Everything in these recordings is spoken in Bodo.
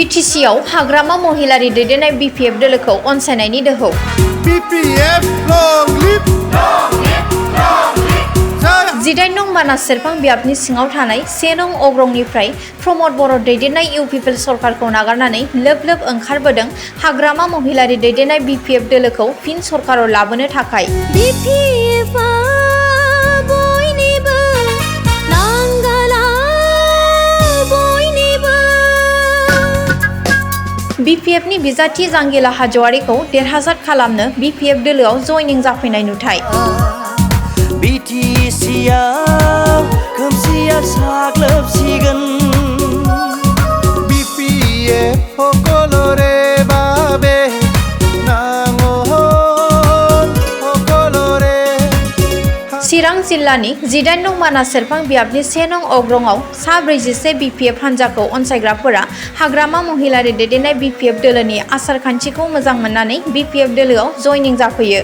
बिटिसिआव हाग्रामा महिलारि दैदेननाय बिपिएफ दोलोखौ अनसायनायनि दोहौ। BPF long live 18 नं मानास सेरफां बियाबनि सिङाव थानाय 1 नं अग्रंनिफ्राय प्रमद बर' दैदेननाय इउ पिपल सरकारखौ नागारनानै लोब लोब ओंखारबोदों हाग्रामा महिलारि दैदेननाय बिपिएफ दोलोखौ फिन सरकाराव लाबोनो थाखाय। बिपिएफनि बिजाथि जांगिला हाज'वारिखौ देरहासार खालामनो बिपिएफ दोलोआव जयनिं जाफैनाय नुथाय। बिटिसिआव खोमसिया साग्लोबसिगोन BPF সকলৰে বাবে নাঙল সকলৰে चिरां जिल्लानि 18 नं मानास सेरफां बियाबनि 1 नं अग्रंआव सा 41 बिपिएफ हान्जाखौ अनसायग्राफोरा हाग्रामा महिलारि दैदेननाय बिपिएफ दोलोनि आसार खान्थिखौ मोजां मोननानै बिपिएफ दोलोआव जयनिं जाफैयो।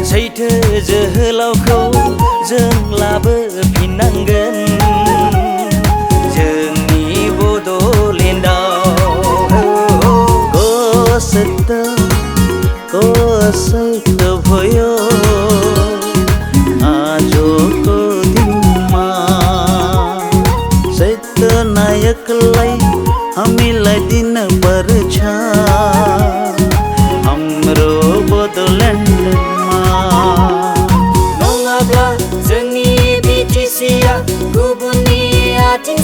सैथो जोहोलावखौ जों लाबोफिननांगोन जोंनि बड'लेण्डआव। सत्य भयो आजको दिनमा सत्य नायकलाई हामीलाई दिन पर्छ हाम्रो बडोल्याण्डमा। नङाब्ला जोंनि बिटिसिआ गुबुननि आथिं